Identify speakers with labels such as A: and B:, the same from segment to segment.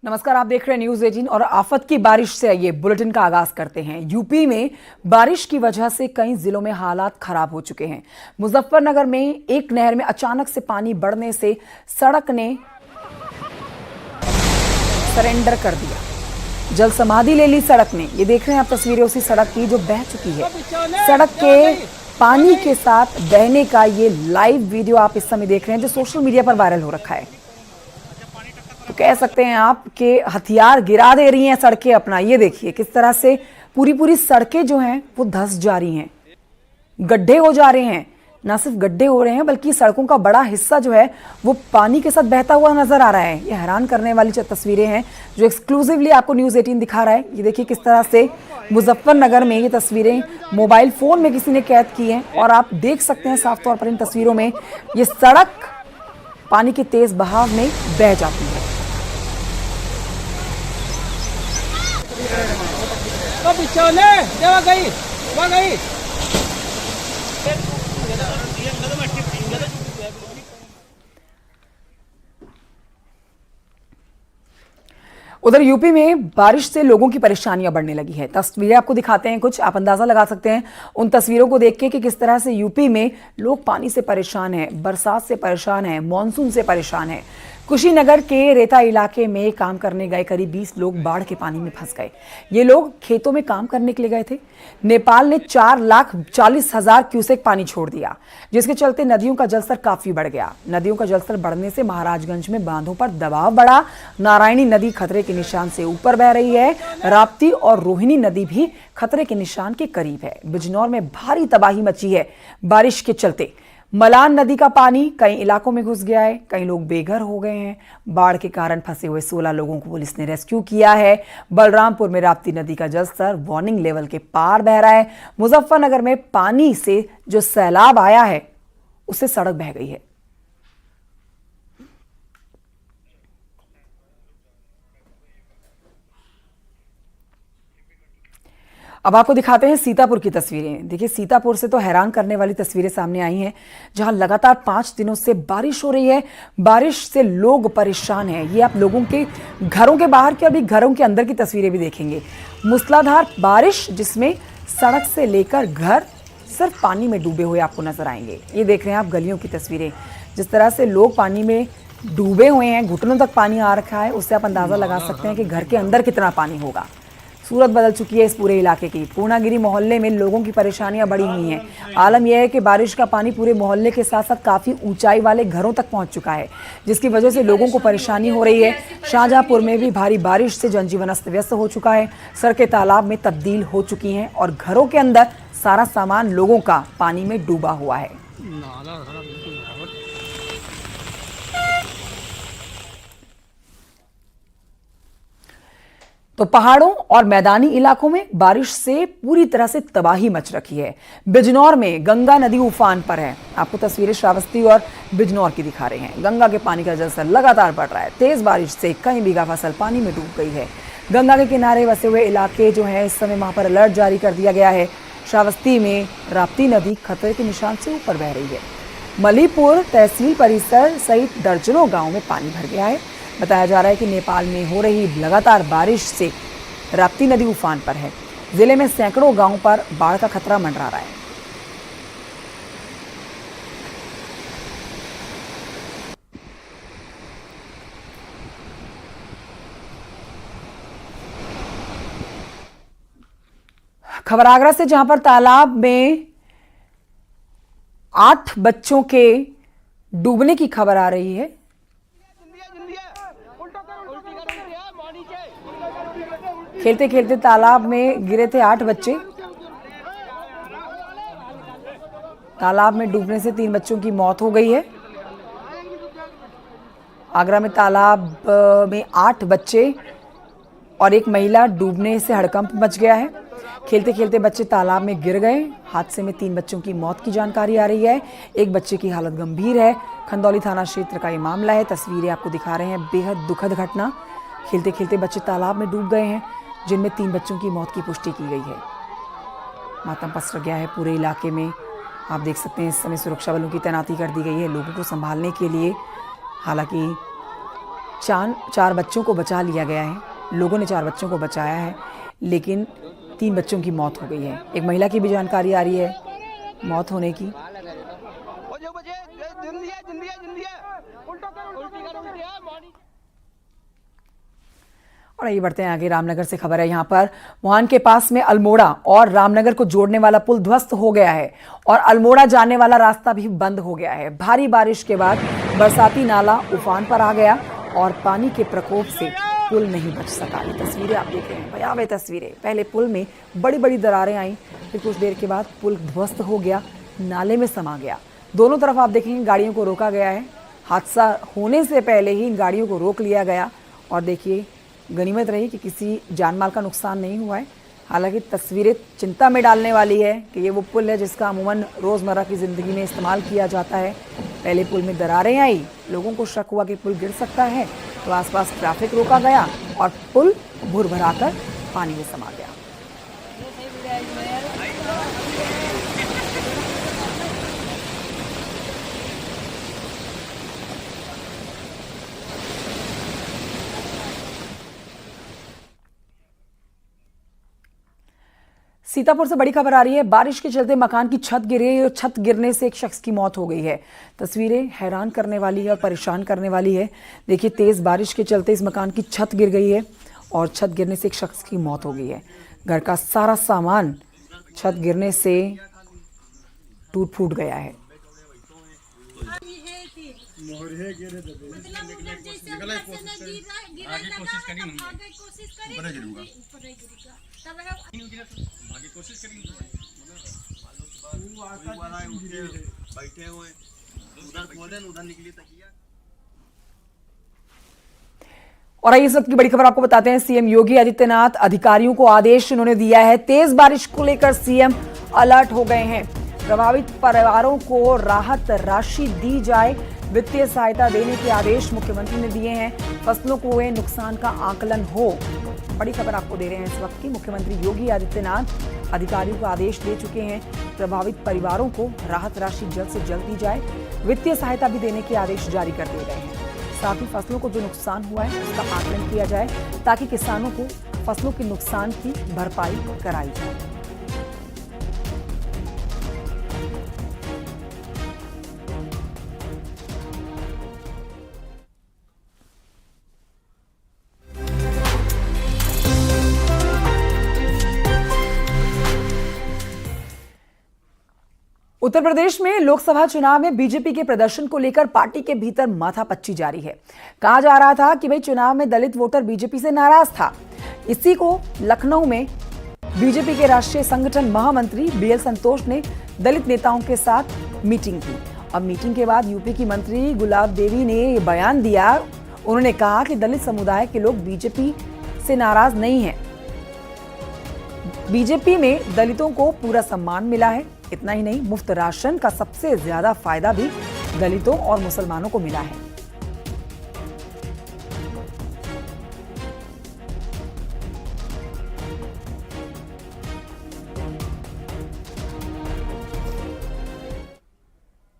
A: नमस्कार, आप देख रहे हैं न्यूज 18 और आफत की बारिश से ये बुलेटिन का आगाज करते हैं। यूपी में बारिश की वजह से कई जिलों में हालात खराब हो चुके हैं। मुजफ्फरनगर में एक नहर में अचानक से पानी बढ़ने से सड़क ने सरेंडर कर दिया, जल समाधि ले ली सड़क ने। ये देख रहे हैं आप तस्वीरें उसी सड़क की जो बह चुकी है। सड़क के पानी के साथ बहने का ये लाइव वीडियो आप इस समय देख रहे हैं जो सोशल मीडिया पर वायरल हो रखा है। तो कह सकते हैं आप कि हथियार गिरा दे रही हैं सड़कें अपना। ये देखिए किस तरह से पूरी सड़कें जो हैं वो धंस जा रही हैं, गड्ढे हो जा रहे हैं। ना सिर्फ गड्ढे हो रहे हैं बल्कि सड़कों का बड़ा हिस्सा जो है वो पानी के साथ बहता हुआ नजर आ रहा है। ये हैरान करने वाली तस्वीरें हैं जो एक्सक्लूसिवली आपको न्यूज 18 दिखा रहा है। ये देखिए किस तरह से मुजफ्फरनगर में ये तस्वीरें मोबाइल फोन में किसी ने कैद की हैं और आप देख सकते हैं साफ तौर पर इन तस्वीरों में ये सड़क पानी के तेज बहाव में बह जाती है। उधर यूपी में बारिश से लोगों की परेशानियां बढ़ने लगी है। तस्वीरें आपको दिखाते हैं, कुछ आप अंदाजा लगा सकते हैं उन तस्वीरों को देख के कि किस तरह से यूपी में लोग पानी से परेशान हैं, बरसात से परेशान हैं, मानसून से परेशान हैं। कुशीनगर के रेता इलाके में काम करने गए करीब 20 लोग बाढ़ के पानी में फंस गए। ये लोग खेतों में काम करने के लिए गए थे। नेपाल ने 4,40,000 क्यूसेक पानी छोड़ दिया, जिसके चलते नदियों का जलस्तर काफी बढ़ गया। नदियों का जलस्तर बढ़ने से महाराजगंज में बांधों पर दबाव बढ़ा। नारायणी नदी खतरे के निशान से ऊपर बह रही है। राप्ती और रोहिणी नदी भी खतरे के निशान के करीब है। बिजनौर में भारी तबाही मची है बारिश के चलते। मलान नदी का पानी कई इलाकों में घुस गया है, कई लोग बेघर हो गए हैं। बाढ़ के कारण फंसे हुए 16 लोगों को पुलिस ने रेस्क्यू किया है। बलरामपुर में राप्ती नदी का जलस्तर वार्निंग लेवल के पार बह रहा है। मुजफ्फरनगर में पानी से जो सैलाब आया है उससे सड़क बह गई है। अब आपको दिखाते हैं सीतापुर की तस्वीरें। देखिए सीतापुर से तो हैरान करने वाली तस्वीरें सामने आई हैं, जहां लगातार 5 दिनों से बारिश हो रही है। बारिश से लोग परेशान हैं। ये आप लोगों के घरों के बाहर की, अभी घरों के अंदर की तस्वीरें भी देखेंगे। मूसलाधार बारिश जिसमें सड़क से लेकर घर सिर्फ पानी में डूबे हुए आपको नजर आएंगे। ये देख रहे हैं आप गलियों की तस्वीरें, जिस तरह से लोग पानी में डूबे हुए हैं, घुटनों तक पानी आ रखा है। उससे आप अंदाजा लगा सकते हैं कि घर के अंदर कितना पानी होगा। सूरत बदल चुकी है इस पूरे इलाके की। पूर्णागिरी मोहल्ले में लोगों की परेशानियां बढ़ी हुई हैं। आलम यह है कि बारिश का पानी पूरे मोहल्ले के साथ साथ काफी ऊंचाई वाले घरों तक पहुंच चुका है, जिसकी वजह से लोगों को परेशानी हो रही है। शाहजहांपुर में भी भारी बारिश से जनजीवन अस्त व्यस्त हो चुका है। सड़कें तालाब में तब्दील हो चुकी हैं और घरों के अंदर सारा सामान लोगों का पानी में डूबा हुआ है। तो पहाड़ों और मैदानी इलाकों में बारिश से पूरी तरह से तबाही मच रखी है। बिजनौर में गंगा नदी उफान पर है। आपको तस्वीरें श्रावस्ती और बिजनौर की दिखा रहे हैं। गंगा के पानी का जलस्तर लगातार बढ़ रहा है। तेज बारिश से कई बीघा फसल पानी में डूब गई है। गंगा के किनारे बसे हुए इलाके जो है इस समय वहां पर अलर्ट जारी कर दिया गया है। श्रावस्ती में राप्ती नदी खतरे के निशान से ऊपर बह रही है। मलीपुर तहसील परिसर सहित दर्जनों गाँव में पानी भर गया है। बताया जा रहा है कि नेपाल में हो रही लगातार बारिश से राप्ती नदी उफान पर है। जिले में सैकड़ों गांवों पर बाढ़ का खतरा मंडरा रहा है। खबर आगरा से, जहां पर तालाब में 8 बच्चों के डूबने की खबर आ रही है। खेलते खेलते तालाब में गिरे थे 8 बच्चे। तालाब में डूबने से 3 बच्चों की मौत हो गई है। आगरा में तालाब में 8 बच्चे और एक महिला डूबने से हड़कंप मच गया है। खेलते खेलते बच्चे तालाब में गिर गए। हादसे में 3 बच्चों की मौत की जानकारी आ रही है। एक बच्चे की हालत गंभीर है। खंदौली थाना क्षेत्र का ये मामला है। तस्वीरें आपको दिखा रहे हैं। बेहद दुखद घटना। खेलते खेलते बच्चे तालाब में डूब गए हैं, जिनमें 3 बच्चों की मौत की पुष्टि की गई है। मातम पसर गया है पूरे इलाके में। आप देख सकते हैं इस समय सुरक्षा बलों की तैनाती कर दी गई है लोगों को संभालने के लिए। हालांकि चार बच्चों को बचा लिया गया है, लोगों ने 4 बच्चों को बचाया है, लेकिन 3 बच्चों की मौत हो गई है। एक महिला की भी जानकारी आ रही है मौत होने की। और आइए बढ़ते हैं आगे। रामनगर से खबर है, यहाँ पर मोहान के पास में अल्मोड़ा और रामनगर को जोड़ने वाला पुल ध्वस्त हो गया है और अल्मोड़ा जाने वाला रास्ता भी बंद हो गया है। भारी बारिश के बाद बरसाती नाला उफान पर आ गया और पानी के प्रकोप से पुल नहीं बच सका। ये तस्वीरें आप देख रहे हैं, भयावह तस्वीरें। पहले पुल में बड़ी बड़ी दरारें आई, फिर कुछ देर के बाद पुल ध्वस्त हो गया, नाले में समा गया। दोनों तरफ आप देखेंगे गाड़ियों को रोका गया है। हादसा होने से पहले ही इन गाड़ियों को रोक लिया गया और देखिए गनीमत रही कि किसी जानमाल का नुकसान नहीं हुआ है। हालांकि तस्वीरें चिंता में डालने वाली है कि ये वो पुल है जिसका अमूमन रोज़मर्रा की ज़िंदगी में इस्तेमाल किया जाता है। पहले पुल में दरारें आई, लोगों को शक हुआ कि पुल गिर सकता है, तो आसपास ट्रैफिक रोका गया और पुल भूर भराकर पानी में समा गया। सीतापुर से बड़ी खबर आ रही है। बारिश के चलते मकान की छत गिरी और छत गिरने से एक शख्स की मौत हो गई है। तस्वीरें हैरान करने वाली है और परेशान करने वाली है। देखिए तेज बारिश के चलते इस मकान की छत गिर गई है और छत गिरने से एक शख्स की मौत हो गई है। घर का सारा सामान छत गिरने से टूट फूट गया है।
B: बैठे हुए उधर बोले उधर निकली तकिया।
A: और आइए इस वक्त की बड़ी खबर आपको बताते हैं। सीएम योगी आदित्यनाथ अधिकारियों को आदेश उन्होंने दिया है। तेज बारिश को लेकर सीएम अलर्ट हो गए हैं। प्रभावित परिवारों को राहत राशि दी जाए, वित्तीय सहायता देने के आदेश मुख्यमंत्री ने दिए हैं। फसलों को हुए नुकसान का आकलन हो। बड़ी खबर आपको दे रहे हैं इस वक्त की। मुख्यमंत्री योगी आदित्यनाथ अधिकारियों को आदेश दे चुके हैं। प्रभावित परिवारों को राहत राशि जल्द से जल्द दी जाए, वित्तीय सहायता भी देने के आदेश जारी कर दिए गए हैं। साथ ही फसलों को जो नुकसान हुआ है उसका आकलन किया जाए ताकि किसानों को फसलों के नुकसान की भरपाई कराई जाए। उत्तर प्रदेश में लोकसभा चुनाव में बीजेपी के प्रदर्शन को लेकर पार्टी के भीतर माथापच्ची जारी है। कहा जा रहा था कि भाई चुनाव में दलित वोटर बीजेपी से नाराज था। इसी को लखनऊ में बीजेपी के राष्ट्रीय संगठन महामंत्री बीएल संतोष ने दलित नेताओं के साथ मीटिंग की। अब मीटिंग के बाद यूपी की मंत्री गुलाब देवी ने यह बयान दिया। उन्होंने कहा कि दलित समुदाय के लोग बीजेपी से नाराज नहीं हैं। बीजेपी में दलितों को पूरा सम्मान मिला है। इतना ही नहीं, मुफ्त राशन का सबसे ज्यादा फायदा भी दलितों और मुसलमानों को मिला है।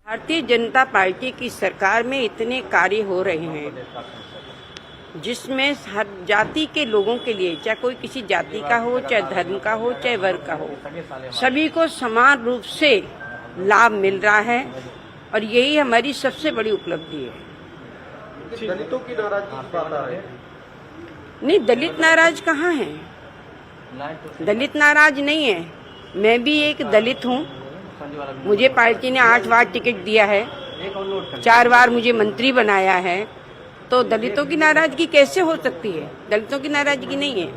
C: भारतीय जनता पार्टी की सरकार में इतने कार्य हो रहे हैं जिसमें हर जाति के लोगों के लिए, चाहे कोई किसी जाति का हो, चाहे धर्म का हो, चाहे वर्ग का हो, सभी को समान रूप से लाभ मिल रहा है और यही हमारी सबसे बड़ी उपलब्धि है।
B: दलितों की नाराजगी
C: नहीं, दलित नाराज कहाँ है? दलित नाराज नहीं है। मैं भी एक दलित हूँ। मुझे पार्टी ने 8 बार टिकट दिया है, 4 बार मुझे मंत्री बनाया है, तो दलितों की नाराजगी कैसे हो सकती है? दलितों की नाराजगी नहीं है।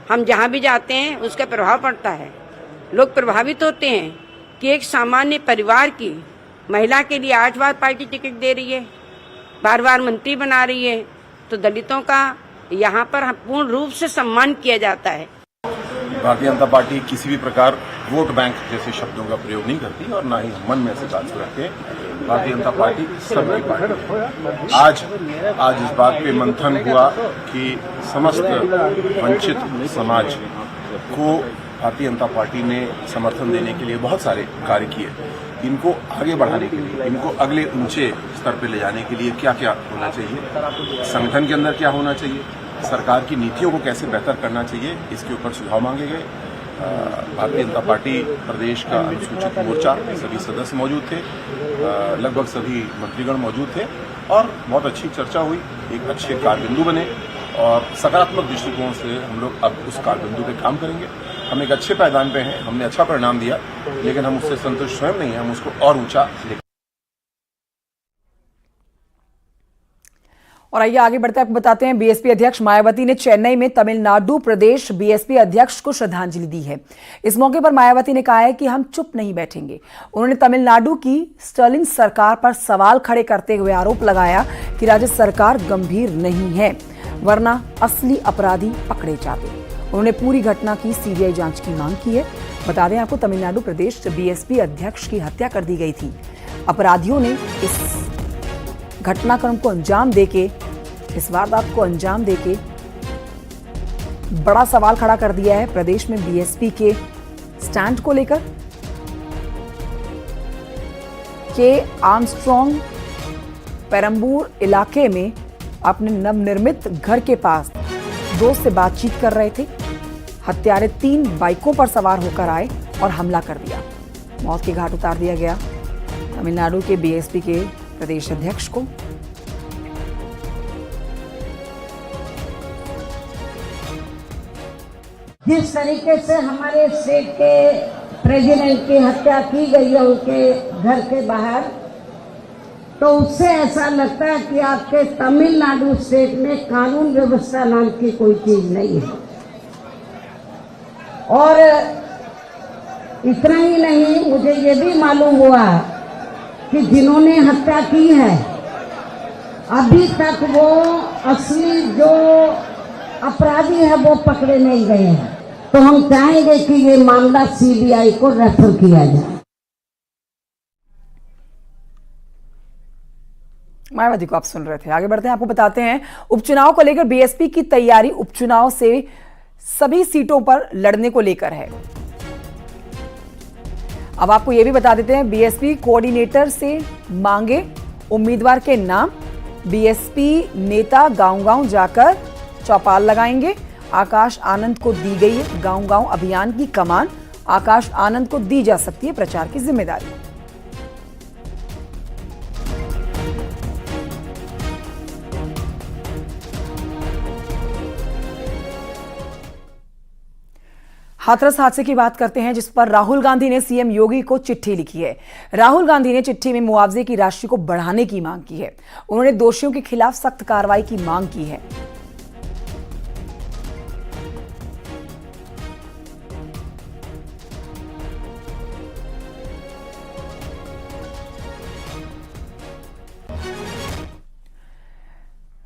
C: हम जहाँ भी जाते हैं उसका प्रभाव पड़ता है। लोग प्रभावित होते हैं कि एक सामान्य परिवार की महिला के लिए 8 बार पार्टी टिकट दे रही है, बार मंत्री बना रही है, तो दलितों का यहाँ पर पूर्ण रूप से सम्मान किया जाता है।
D: भारतीय जनता पार्टी किसी भी प्रकार वोट बैंक जैसे शब्दों का प्रयोग नहीं करती और ना ही मन में ऐसे बात रखते हैं। भारतीय जनता पार्टी सबकी पार्टी है। आज इस बात पे मंथन हुआ कि समस्त वंचित समाज को भारतीय जनता पार्टी ने समर्थन देने के लिए बहुत सारे कार्य किए। इनको आगे बढ़ाने के लिए, इनको अगले ऊंचे स्तर पर ले जाने के लिए क्या क्या होना चाहिए, संगठन के अंदर क्या होना चाहिए, सरकार की नीतियों को कैसे बेहतर करना चाहिए, इसके ऊपर सुझाव मांगे गए। भारतीय जनता पार्टी प्रदेश का अनुसूचित मोर्चा सभी सदस्य मौजूद थे, लगभग सभी मंत्रीगण मौजूद थे और बहुत अच्छी चर्चा हुई, एक अच्छे कारबिंदु बने और सकारात्मक दृष्टिकोण से हम लोग अब उस कारबिंदु पे काम करेंगे। हम एक अच्छे पायदान पे हैं, हमने अच्छा परिणाम दिया, लेकिन हम उससे संतुष्ट स्वयं नहीं हैं, हम उसको और ऊंचा लेकर।
A: और आइए आगे बढ़ते आपको बताते हैं, बीएसपी अध्यक्ष मायावती ने चेन्नई में तमिलनाडु प्रदेश बीएसपी अध्यक्ष को श्रद्धांजलि दी है। इस मौके पर मायावती ने कहा है कि हम चुप नहीं बैठेंगे। उन्होंने तमिलनाडु की स्टर्लिंग सरकार पर सवाल खड़े करते हुए आरोप लगाया कि राज्य सरकार गंभीर नहीं है, वरना असली अपराधी पकड़े जाते। उन्होंने पूरी घटना की सीबीआई जांच की मांग की है। बता दें आपको, तमिलनाडु प्रदेश बीएसपी अध्यक्ष की हत्या कर दी गई थी। अपराधियों ने इस घटनाक्रम को अंजाम देके, इस वारदात को अंजाम देके बड़ा सवाल खड़ा कर दिया है प्रदेश में बीएसपी के स्टैंड को लेकर। के आर्मस्ट्रॉन्ग पेरम्बूर इलाके में अपने नवनिर्मित घर के पास दोस्त से बातचीत कर रहे थे। हत्यारे 3 बाइकों पर सवार होकर आए और हमला कर दिया। मौत के घाट उतार दिया गया तमिलनाडु के बीएसपी के प्रदेश अध्यक्ष को।
E: जिस तरीके से हमारे स्टेट के प्रेसिडेंट की हत्या की गई है उनके घर के बाहर, तो उससे ऐसा लगता है कि आपके तमिलनाडु स्टेट में कानून व्यवस्था नाम की कोई चीज नहीं है। और इतना ही नहीं, मुझे ये भी मालूम हुआ कि जिन्होंने हत्या की है अभी तक वो असली जो अपराधी है वो पकड़े नहीं गए हैं। तो हम चाहेंगे कि ये मामला सीबीआई को रेफर किया जाए।
A: मायावती को आप सुन रहे थे। आगे बढ़ते हैं, आपको बताते हैं उपचुनाव को लेकर बीएसपी की तैयारी उपचुनाव से सभी सीटों पर लड़ने को लेकर है। अब आपको यह भी बता देते हैं, बीएसपी कोऑर्डिनेटर से मांगे उम्मीदवार के नाम। बीएसपी नेता गांव-गांव जाकर चौपाल लगाएंगे। आकाश आनंद को दी गई है गांव-गांव अभियान की कमान। आकाश आनंद को दी जा सकती है प्रचार की जिम्मेदारी। हाथरस हादसे की बात करते हैं, जिस पर राहुल गांधी ने सीएम योगी को चिट्ठी लिखी है। राहुल गांधी ने चिट्ठी में मुआवजे की राशि को बढ़ाने की मांग की है। उन्होंने दोषियों के खिलाफ सख्त कार्रवाई की मांग की है।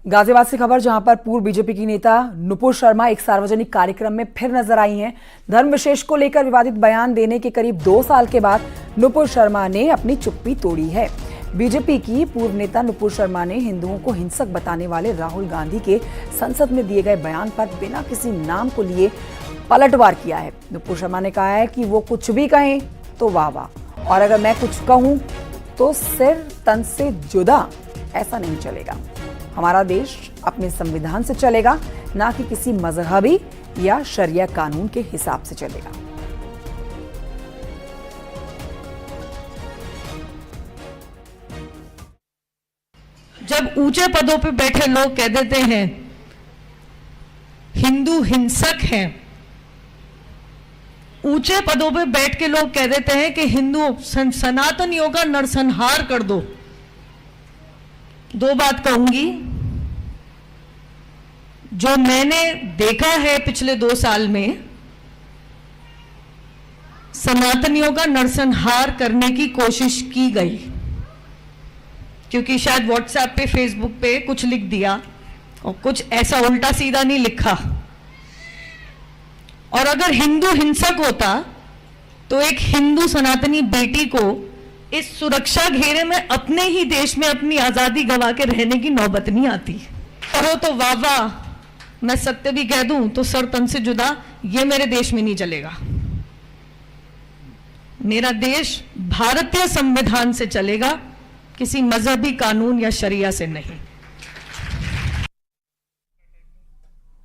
A: गाजियाबाद से खबर, जहां पर पूर्व बीजेपी की नेता नुपुर शर्मा एक सार्वजनिक कार्यक्रम में फिर नजर आई हैं। धर्म विशेष को लेकर विवादित बयान देने के करीब 2 साल के बाद नुपुर शर्मा ने अपनी चुप्पी तोड़ी है। बीजेपी की पूर्व नेता नुपुर शर्मा ने हिंदुओं को हिंसक बताने वाले राहुल गांधी के संसद में दिए गए बयान पर बिना किसी नाम को लिए पलटवार किया है। नुपुर शर्मा ने कहा है कि वो कुछ भी कहें तो वाह वाह, और अगर मैं कुछ कहूं तो सिर तन से जुदा, ऐसा नहीं चलेगा। हमारा देश अपने संविधान से चलेगा, ना कि किसी मजहबी या शरिया कानून के हिसाब से चलेगा।
F: जब ऊंचे पदों पे बैठे लोग कह देते हैं हिंदू हिंसक हैं, ऊंचे पदों पे बैठ के लोग कह देते हैं कि हिंदू सनातनियों का नरसंहार कर दो, 2 बात कहूंगी। जो मैंने देखा है पिछले 2 साल में, सनातनियों का नरसंहार करने की कोशिश की गई, क्योंकि शायद व्हाट्सएप पे, फेसबुक पे कुछ लिख दिया और कुछ ऐसा उल्टा सीधा नहीं लिखा। और अगर हिंदू हिंसक होता तो एक हिंदू सनातनी बेटी को इस सुरक्षा घेरे में अपने ही देश में अपनी आजादी गवा के रहने की नौबत नहीं आती। कहो तो वाह वाह, मैं सत्य भी कह दूं तो सर तन से जुदा, ये मेरे देश में नहीं चलेगा। मेरा देश भारतीय संविधान से चलेगा, किसी मजहबी कानून या शरिया से नहीं।